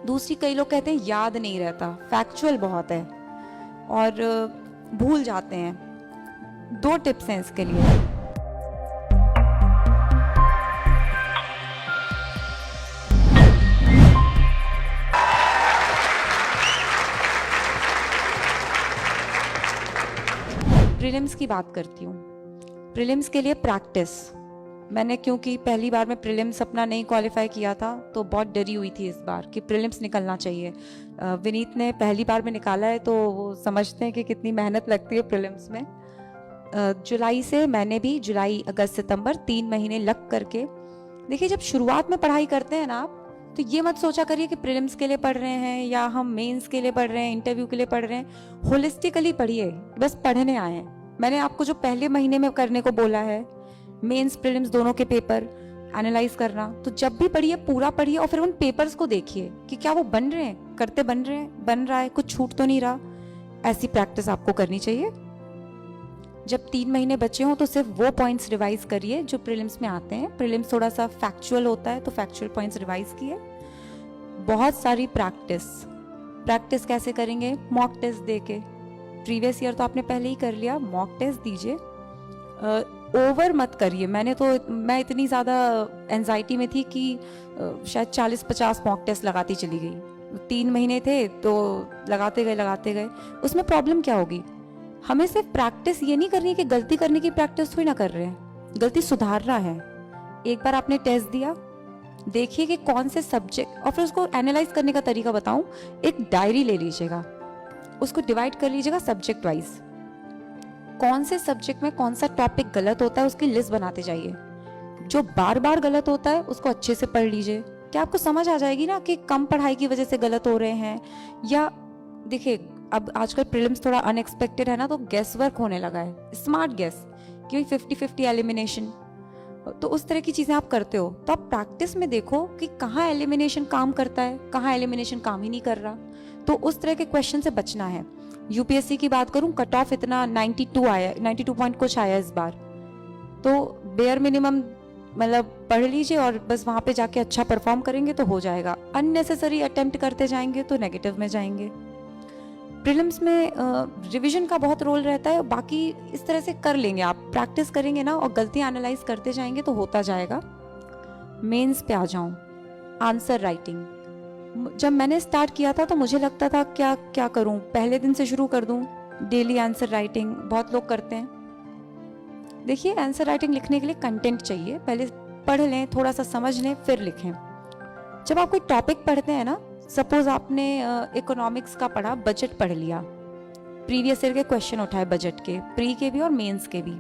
दूसरी, कई लोग कहते हैं याद नहीं रहता, फैक्चुअल बहुत है और भूल जाते हैं। 2 टिप्स हैं इसके लिए। प्रीलिम्स की बात करती हूँ। प्रीलिम्स के लिए प्रैक्टिस, मैंने क्योंकि पहली बार में प्रीलिम्स अपना नहीं क्वालिफाई किया था तो बहुत डरी हुई थी इस बार कि प्रीलिम्स निकलना चाहिए। विनीत ने पहली बार में निकाला है तो वो समझते हैं कि कितनी मेहनत लगती है प्रीलिम्स में। जुलाई से मैंने भी जुलाई अगस्त सितंबर 3 महीने लग करके, देखिए जब शुरुआत में पढ़ाई करते हैं ना आप, तो ये मत सोचा करिए कि प्रीलिम्स के लिए पढ़ रहे हैं या हम मेंस के लिए पढ़ रहे हैं, इंटरव्यू के लिए पढ़ रहे हैं। होलिस्टिकली पढ़िए, बस पढ़ने आए हैं। मैंने आपको जो पहले महीने में करने को बोला है, मेंस प्रीलिम्स दोनों के पेपर एनालाइज करना, तो जब भी पढ़िए पूरा पढ़िए और फिर उन पेपर्स को देखिए कि क्या वो बन रहे हैं, करते बन रहे हैं, बन रहा है, कुछ छूट तो नहीं रहा। ऐसी प्रैक्टिस आपको करनी चाहिए। जब 3 महीने बचे हों तो सिर्फ वो पॉइंट्स रिवाइज करिए जो प्रीलिम्स में आते हैं। प्रीलिम्स थोड़ा सा फैक्चुअल होता है तो फैक्चुअल पॉइंट्स रिवाइज किए। बहुत सारी प्रैक्टिस कैसे करेंगे? मॉक टेस्ट देके। प्रीवियस ईयर तो आपने पहले ही कर लिया, मॉक टेस्ट दीजिए। ओवर मत करिए। मैं इतनी ज़्यादा एंजाइटी में थी कि शायद 40-50 मॉक टेस्ट लगाती चली गई। 3 महीने थे तो लगाते गए। उसमें प्रॉब्लम क्या होगी? हमें सिर्फ प्रैक्टिस ये नहीं करनी है कि गलती करने की प्रैक्टिस थोड़ी ना कर रहे हैं, गलती सुधारना है। एक बार आपने टेस्ट दिया, देखिए कि कौन से सब्जेक्ट, और फिर उसको एनालाइज करने का तरीका बताऊं। एक डायरी ले लीजिएगा, उसको डिवाइड कर लीजिएगा सब्जेक्ट वाइज। कौन से सब्जेक्ट में कौन सा टॉपिक गलत होता है उसकी लिस्ट बनाते जाइए। जो बार बार गलत होता है उसको अच्छे से पढ़ लीजिए। क्या आपको समझ आ जाएगी ना कि कम पढ़ाई की वजह से गलत हो रहे हैं, या देखिए अब आजकल प्रीलिम्स थोड़ा अनएक्सपेक्टेड है ना, तो गेस वर्क होने लगा है, स्मार्ट गेस, कि 50-50 एलिमिनेशन, तो उस तरह की चीजें आप करते हो। तो आप प्रैक्टिस में देखो कि कहाँ एलिमिनेशन काम करता है, कहाँ एलिमिनेशन काम ही नहीं कर रहा। तो उस तरह के क्वेश्चन से बचना है। यूपीएससी की बात करूं, कट ऑफ इतना 92 आया, 92 पॉइंट कुछ आया इस बार, तो बेयर मिनिमम मतलब पढ़ लीजिए और बस वहां पे जाके अच्छा परफॉर्म करेंगे तो हो जाएगा। अननेसेसरी अटेम्प्ट करते जाएंगे तो नेगेटिव में जाएंगे। प्रीलिम्स में रिवीजन का बहुत रोल रहता है। बाकी इस तरह से कर लेंगे, आप प्रैक्टिस करेंगे ना और गलतियां एनालाइज करते जाएंगे तो होता जाएगा। मेंस पे आ जाऊं, आंसर राइटिंग। जब मैंने स्टार्ट किया था तो मुझे लगता था क्या क्या करूं, पहले दिन से शुरू कर दूं डेली आंसर राइटिंग। बहुत लोग करते हैं। देखिए आंसर राइटिंग लिखने के लिए कंटेंट चाहिए, पहले पढ़ लें, थोड़ा सा समझ लें, फिर लिखें। जब आप कोई टॉपिक पढ़ते हैं ना, सपोज आपने इकोनॉमिक्स का पढ़ा, बजट पढ़ लिया, प्रीवियस ईयर के क्वेश्चन उठाए बजट के, प्री के भी और मेंस के भी,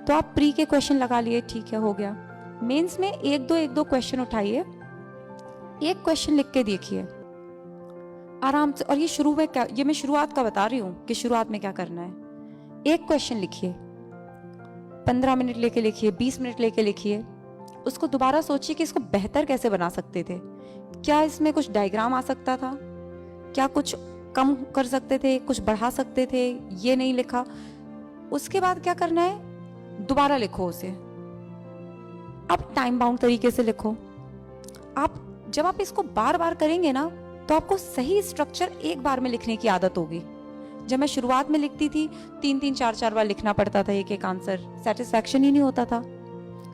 तो आप प्री के क्वेश्चन लगा लिए, ठीक है, हो गया। मेंस में एक दो क्वेश्चन उठाइए, एक क्वेश्चन लिख के देखिए आराम से। और ये शुरू में क्या, ये मैं शुरुआत का बता रही हूँ कि शुरुआत में क्या करना है। एक क्वेश्चन लिखिए, 15 मिनट लेके लिखिए, 20 मिनट लेके लिखिए, उसको दोबारा सोचिए कि इसको बेहतर कैसे बना सकते थे। क्या इसमें कुछ डायग्राम आ सकता था, क्या कुछ कम कर सकते थे, कुछ बढ़ा सकते थे, ये नहीं लिखा। उसके बाद क्या करना है, दोबारा लिखो उसे। अब टाइम बाउंड तरीके से लिखो। जब आप इसको बार बार करेंगे ना तो आपको सही स्ट्रक्चर एक बार में लिखने की आदत होगी। जब मैं शुरुआत में लिखती थी 3-3 4-4 बार लिखना पड़ता था एक आंसर, सेटिस्फैक्शन ही नहीं होता था।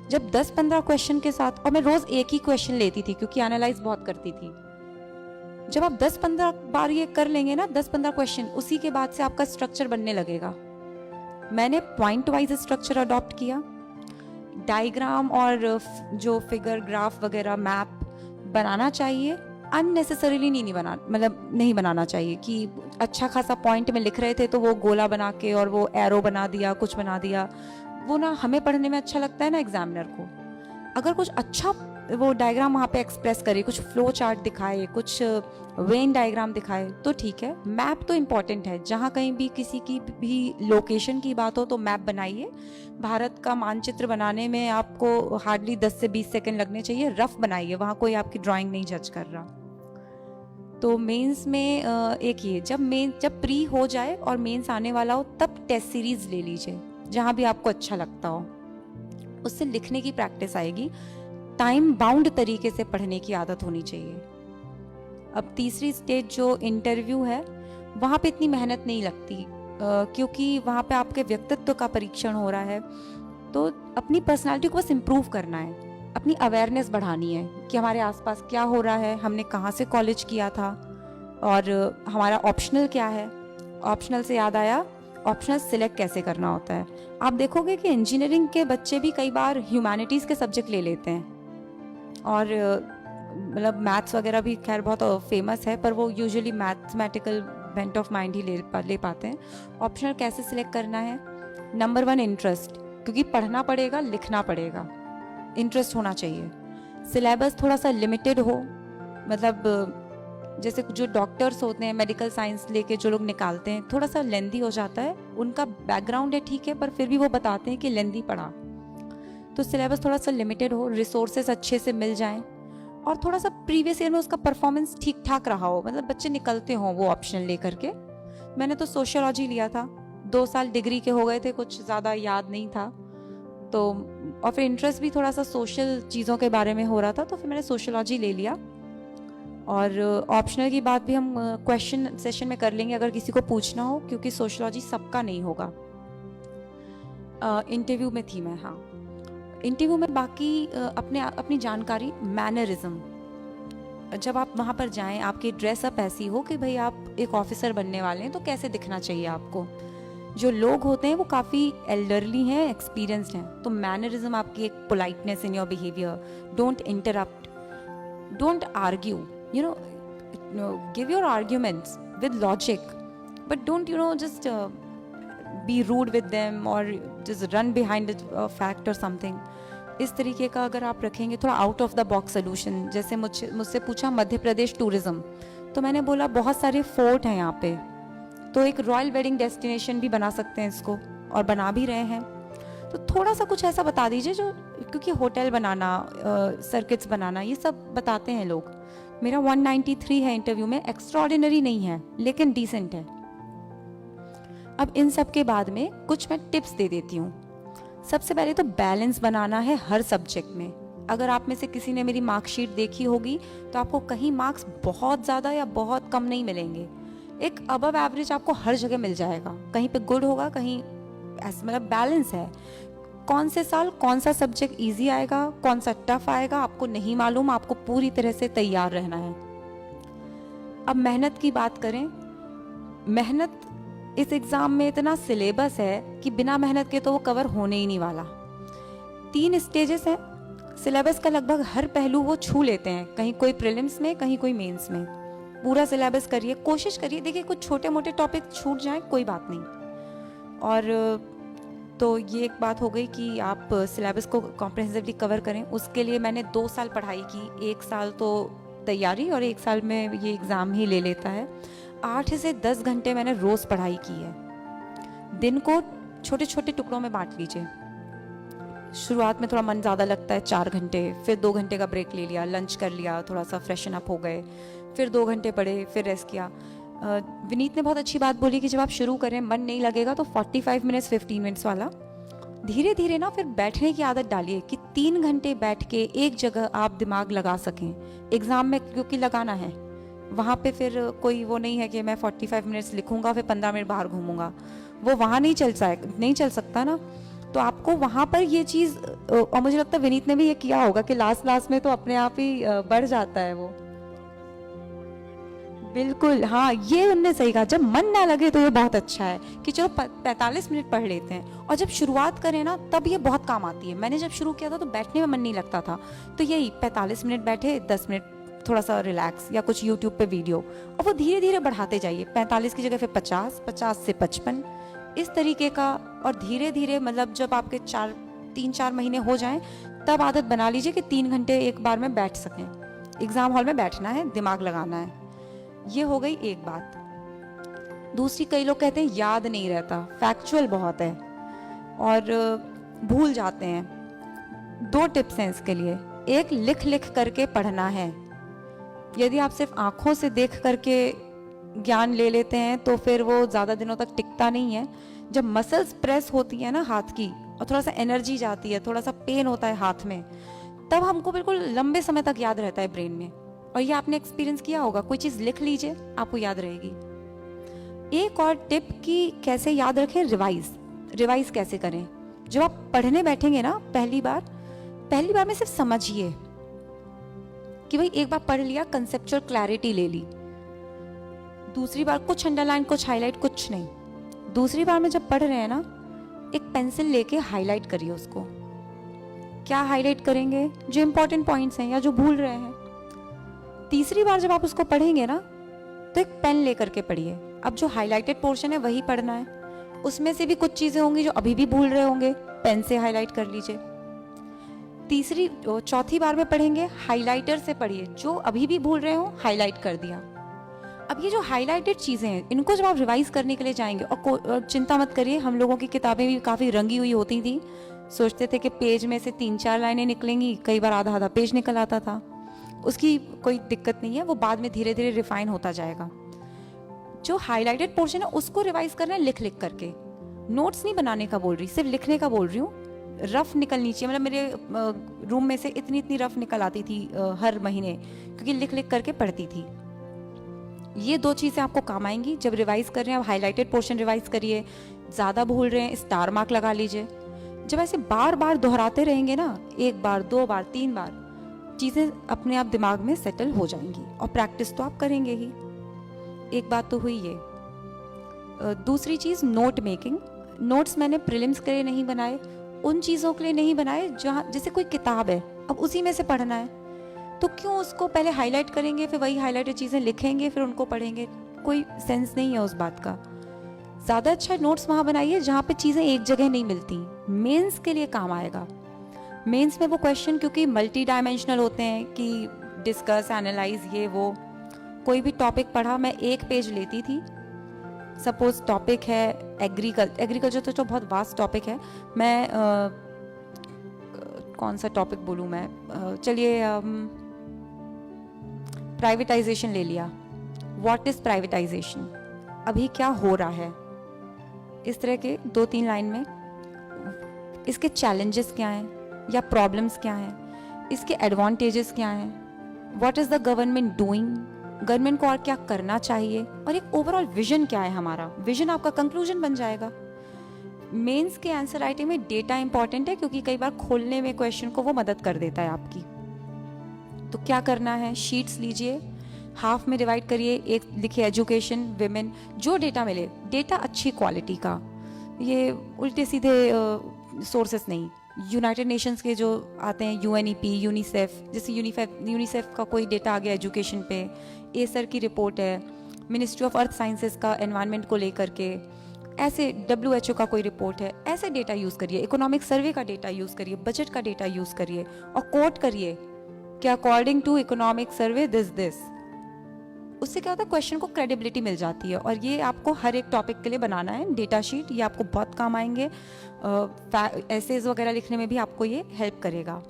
जब 10-15 क्वेश्चन के साथ, और मैं रोज एक ही क्वेश्चन लेती थी क्योंकि एनालाइज बहुत करती थी। जब आप 10-15 बार ये कर लेंगे ना, 10-15 क्वेश्चन, उसी के बाद से आपका स्ट्रक्चर बनने लगेगा। मैंने पॉइंट वाइज स्ट्रक्चर अडॉप्ट किया। डायग्राम और जो फिगर, ग्राफ वगैरह, मैप बनाना चाहिए, अननेसेसरीली नहीं बनाना चाहिए कि अच्छा खासा पॉइंट में लिख रहे थे तो वो गोला बना के और वो एरो बना दिया, कुछ बना दिया। वो ना हमें पढ़ने में अच्छा लगता है ना एग्जामिनर को। अगर कुछ अच्छा वो डायग्राम वहाँ पे एक्सप्रेस करे, कुछ फ्लो चार्ट दिखाए, कुछ वेन डायग्राम दिखाए तो ठीक है। मैप तो इम्पॉर्टेंट है, जहाँ कहीं भी किसी की भी लोकेशन की बात हो तो मैप बनाइए। भारत का मानचित्र बनाने में आपको हार्डली 10 से 20 सेकंड लगने चाहिए। रफ बनाइए, वहाँ कोई आपकी ड्राइंग नहीं जज कर रहा। तो मेंस में एक ये, जब प्री हो जाए और मेंस आने वाला हो तब टेस्ट सीरीज ले लीजिए जहाँ भी आपको अच्छा लगता हो। उससे लिखने की प्रैक्टिस आएगी। टाइम बाउंड तरीके से पढ़ने की आदत होनी चाहिए। अब तीसरी स्टेज जो इंटरव्यू है, वहाँ पे इतनी मेहनत नहीं लगती, क्योंकि वहाँ पे आपके व्यक्तित्व का परीक्षण हो रहा है। तो अपनी पर्सनालिटी को बस इम्प्रूव करना है, अपनी अवेयरनेस बढ़ानी है कि हमारे आसपास क्या हो रहा है, हमने कहाँ से कॉलेज किया था और हमारा ऑप्शनल क्या है। ऑप्शनल से याद आया, ऑप्शनल सिलेक्ट कैसे करना होता है। आप देखोगे कि इंजीनियरिंग के बच्चे भी कई बार ह्यूमैनिटीज़ के सब्जेक्ट ले लेते हैं, और मतलब मैथ्स वगैरह भी खैर बहुत फेमस है, पर वो usually mathematical bent of mind ही ले पाते हैं। ऑप्शनल कैसे सिलेक्ट करना है? नंबर 1 इंटरेस्ट, क्योंकि पढ़ना पड़ेगा, लिखना पड़ेगा, इंटरेस्ट होना चाहिए। सिलेबस थोड़ा सा लिमिटेड हो, मतलब जैसे जो डॉक्टर्स होते हैं मेडिकल साइंस लेके जो लोग निकालते हैं, थोड़ा सा लेंदी हो जाता है। उनका बैकग्राउंड है ठीक है, पर फिर भी वो बताते हैं कि लेंदी पढ़ा। तो सिलेबस थोड़ा सा लिमिटेड हो, रिसोर्सेज अच्छे से मिल जाएं, और थोड़ा सा प्रीवियस ईयर में उसका परफॉर्मेंस ठीक ठाक रहा हो, मतलब बच्चे निकलते हों वो ऑप्शन लेकर के। मैंने तो सोशियोलॉजी लिया था, 2 साल डिग्री के हो गए थे, कुछ ज़्यादा याद नहीं था तो, और फिर इंटरेस्ट भी थोड़ा सा सोशल चीज़ों के बारे में हो रहा था, तो फिर मैंने सोशियोलॉजी ले लिया। और ऑप्शनल की बात भी हम क्वेश्चन सेशन में कर लेंगे अगर किसी को पूछना हो, क्योंकि सोशियोलॉजी सबका नहीं होगा। इंटरव्यू में थी मैं, हाँ। इंटरव्यू में बाकी अपनी जानकारी, मैनरिज्म, जब आप वहाँ पर जाएं आपकी ड्रेसअप ऐसी हो कि भाई आप एक ऑफिसर बनने वाले हैं, तो कैसे दिखना चाहिए आपको। जो लोग होते हैं वो काफ़ी एल्डरली हैं, एक्सपीरियंस्ड हैं, तो मैनरिज्म आपकी एक politeness in your behaviour, don't interrupt, don't argue, give your arguments with logic, but don't just be rude with them or just run behind a fact or something. इस तरीके का अगर आप रखेंगे, थोड़ा out of the box solution. जैसे मुझसे पूछा मध्य प्रदेश टूरिज्म, तो मैंने बोला बहुत सारे फोर्ट हैं यहाँ पे, तो एक रॉयल वेडिंग डेस्टिनेशन भी बना सकते हैं इसको, और बना भी रहे हैं। तो थोड़ा सा कुछ ऐसा बता दीजिए जो, क्योंकि होटल बनाना, सर्किट्स बनाना, ये सब बताते हैं लोग। मेरा 193 है इंटरव्यू में, एक्स्ट्राऑर्डिनरी नहीं है लेकिन डिसेंट है। अब इन सब के बाद में कुछ मैं टिप्स दे देती हूँ। सबसे पहले तो बैलेंस बनाना है हर सब्जेक्ट में। अगर आप में से किसी ने मेरी मार्कशीट देखी होगी तो आपको कहीं मार्क्स बहुत ज़्यादा या बहुत कम नहीं मिलेंगे, एक अबव एवरेज आपको हर जगह मिल जाएगा, कहीं पे गुड होगा, कहीं ऐसा, मतलब बैलेंस है। कौन से साल कौन सा सब्जेक्ट इजी आएगा, कौन सा टफ आएगा, आपको नहीं मालूम, आपको पूरी तरह से तैयार रहना है। अब मेहनत की बात करें, मेहनत इस एग्जाम में इतना सिलेबस है कि बिना मेहनत के तो वो कवर होने ही नहीं वाला। 3 स्टेजेस हैं, सिलेबस का लगभग हर पहलू वो छू लेते हैं, कहीं कोई प्रीलिम्स में, कहीं कोई मेंस में। पूरा सिलेबस करिए, कोशिश करिए, देखिए कुछ छोटे मोटे टॉपिक छूट जाएं कोई बात नहीं। और तो ये एक बात हो गई कि आप सिलेबस को कॉम्प्रिहेंसिवली कवर करें। उसके लिए मैंने 2 साल पढ़ाई की, 1 साल तो तैयारी और 1 साल में ये एग्ज़ाम ही ले लेता है। 8 से 10 घंटे मैंने रोज़ पढ़ाई की है। दिन को छोटे छोटे टुकड़ों में बांट लीजिए। शुरुआत में थोड़ा मन ज़्यादा लगता है, 4 घंटे, फिर 2 घंटे का ब्रेक ले लिया, लंच कर लिया, थोड़ा सा फ्रेशन अप हो गए, फिर 2 घंटे पढ़े, फिर रेस्ट किया। विनीत ने बहुत अच्छी बात बोली कि जब आप शुरू करें मन नहीं लगेगा तो 45 मिनट्स 15 मिनट्स वाला धीरे धीरे ना फिर बैठने की आदत डालिए कि 3 घंटे बैठ के एक जगह आप दिमाग लगा सकें। एग्ज़ाम में क्योंकि लगाना है, वहाँ पे फिर कोई वो नहीं है कि मैं 45 मिनट्स लिखूंगा फिर 15 मिनट बाहर घूमूंगा, वो वहाँ नहीं चल सकता ना। तो आपको वहाँ पर ये चीज़, और मुझे लगता है विनीत ने भी ये किया होगा कि लास्ट में तो अपने आप ही बढ़ जाता है वो। बिल्कुल, हाँ, ये उनने सही कहा। जब मन ना लगे तो ये बहुत अच्छा है कि चलो 45 मिनट पढ़ लेते हैं, और जब शुरुआत करें ना तब ये बहुत काम आती है। मैंने जब शुरू किया था तो बैठने में मन नहीं लगता था, तो यही 45 मिनट बैठे, 10 मिनट थोड़ा सा रिलैक्स या कुछ यूट्यूब पे वीडियो, और वो धीरे धीरे बढ़ाते जाइए। 45 की जगह फिर 50, 50 से 55, इस तरीके का। और धीरे धीरे मतलब जब आपके 3-4 महीने हो जाएं तब आदत बना लीजिए कि 3 घंटे एक बार में बैठ सकें। एग्ज़ाम हॉल में बैठना है, दिमाग लगाना है। ये हो गई एक बात। दूसरी, कई लोग कहते हैं याद नहीं रहता, फैक्चुअल बहुत है और भूल जाते हैं। 2 टिप्स हैं इसके लिए। एक, लिख करके पढ़ना है। यदि आप सिर्फ आंखों से देख करके ज्ञान ले लेते हैं तो फिर वो ज़्यादा दिनों तक टिकता नहीं है। जब मसल्स प्रेस होती है ना हाथ की, और थोड़ा सा एनर्जी जाती है, थोड़ा सा पेन होता है हाथ में, तब हमको बिल्कुल लंबे समय तक याद रहता है ब्रेन में। और ये आपने एक्सपीरियंस किया होगा, कोई चीज़ लिख लीजिए आपको याद रहेगी। एक और टिप कि कैसे याद रखें, रिवाइज कैसे करें। जब आप पढ़ने बैठेंगे ना पहली बार में सिर्फ समझिए कि भाई एक बार पढ़ लिया, कंसेप्चुअल क्लैरिटी ले ली। दूसरी बार कुछ अंडरलाइन, कुछ हाईलाइट, कुछ नहीं। दूसरी बार में जब पढ़ रहे हैं ना, एक पेंसिल लेके हाईलाइट करिए उसको। क्या हाईलाइट करेंगे? जो इंपॉर्टेंट पॉइंट्स हैं या जो भूल रहे हैं। तीसरी बार जब आप उसको पढ़ेंगे ना, तो एक पेन लेकर के पढ़िए। अब जो हाईलाइटेड पोर्शन है वही पढ़ना है, उसमें से भी कुछ चीजें होंगी जो अभी भी भूल रहे होंगे, पेन से हाईलाइट कर लीजिए। चौथी बार में पढ़ेंगे, हाईलाइटर से पढ़िए, जो अभी भी भूल रहे हो हाईलाइट कर दिया। अब ये जो हाईलाइटेड चीजें हैं, इनको जब आप रिवाइज करने के लिए जाएंगे, और चिंता मत करिए, हम लोगों की किताबें भी काफी रंगी हुई होती थी। सोचते थे कि पेज में से 3-4 लाइनें निकलेंगी, कई बार आधा पेज निकल आता था। उसकी कोई दिक्कत नहीं है, वो बाद में धीरे धीरे रिफाइन होता जाएगा। जो हाईलाइटेड पोर्शन है उसको रिवाइज करना है लिख करके। नोट्स नहीं बनाने का बोल रही, सिर्फ लिखने का बोल रही हूँ। रफ निकलनी चाहिए, मतलब मेरे रूम में से इतनी रफ निकल आती थी हर महीने, क्योंकि लिख करके पढ़ती थी। ये 2 चीजें आपको काम आएंगी जब रिवाइज कर रहे हैं। आप हाईलाइटेड पोर्शन रिवाइज करिए, ज्यादा भूल रहे हैं स्टार मार्क लगा लीजिए। जब ऐसे बार बार दोहराते रहेंगे ना, 1 बार 2 बार 3 बार, चीजें अपने आप दिमाग में सेटल हो जाएंगी। और प्रैक्टिस तो आप करेंगे ही। एक बात तो हुई ये। दूसरी चीज, नोट मेकिंग। नोट्स मैंने प्रीलिम्स के लिए नहीं बनाए, उन चीजों के लिए नहीं बनाए जहाँ, जैसे कोई किताब है, अब उसी में से पढ़ना है, तो क्यों उसको पहले हाईलाइट करेंगे, फिर वही हाईलाइटेड चीजें लिखेंगे, फिर उनको पढ़ेंगे? कोई सेंस नहीं है उस बात का। ज्यादा अच्छा नोट्स वहां बनाइए जहाँ पे चीजें एक जगह नहीं मिलती। मेंस के लिए काम आएगा। मेंस में वो क्वेश्चन क्योंकि मल्टी डायमेंशनल होते हैं कि डिस्कस, एनालाइज, ये वो। कोई भी टॉपिक पढ़ा, मैं 1 पेज लेती थी। सपोज टॉपिक है एग्रीकल्चर, तो बहुत वास्ट टॉपिक है। मैं कौन सा टॉपिक बोलूँ मैं, चलिए प्राइवेटाइजेशन ले लिया। व्हाट इज प्राइवेटाइजेशन, अभी क्या हो रहा है, इस तरह के 2-3 लाइन में। इसके चैलेंजेस क्या हैं या प्रॉब्लम्स क्या हैं, इसके एडवांटेजेस क्या हैं, what is the government doing, government को और क्या करना चाहिए, और एक ओवरऑल विजन क्या है हमारा। विजन आपका कंक्लूजन बन जाएगा। मेंस के आंसर राइटिंग में डेटा इंपॉर्टेंट है, क्योंकि कई बार खोलने में क्वेश्चन को वो मदद कर देता है आपकी। तो क्या करना है, शीट्स लीजिए, हाफ में डिवाइड करिए। एक लिखिए एजुकेशन, विमेन, जो डेटा मिले, डेटा अच्छी क्वालिटी का, ये उल्टे सीधे सोर्सेस नहीं। यूनाइटेड नेशंस के जो आते हैं, UNEP, यूनिसेफ, जैसे यूनिसेफ का कोई डेटा आ गया एजुकेशन पे, एसर की रिपोर्ट है, मिनिस्ट्री ऑफ अर्थ साइंसेस का एनवायरनमेंट को लेकर के, ऐसे WHO का कोई रिपोर्ट है, ऐसे डेटा यूज़ करिए। इकोनॉमिक सर्वे का डेटा यूज़ करिए, बजट का डेटा यूज़ करिए, और कोट करिए कि according to economic survey this. उससे क्या होता है, क्वेश्चन को क्रेडिबिलिटी मिल जाती है। और ये आपको हर एक टॉपिक के लिए बनाना है डेटा शीट, ये आपको बहुत काम आएंगे। एसेज वगैरह लिखने में भी आपको ये हेल्प करेगा।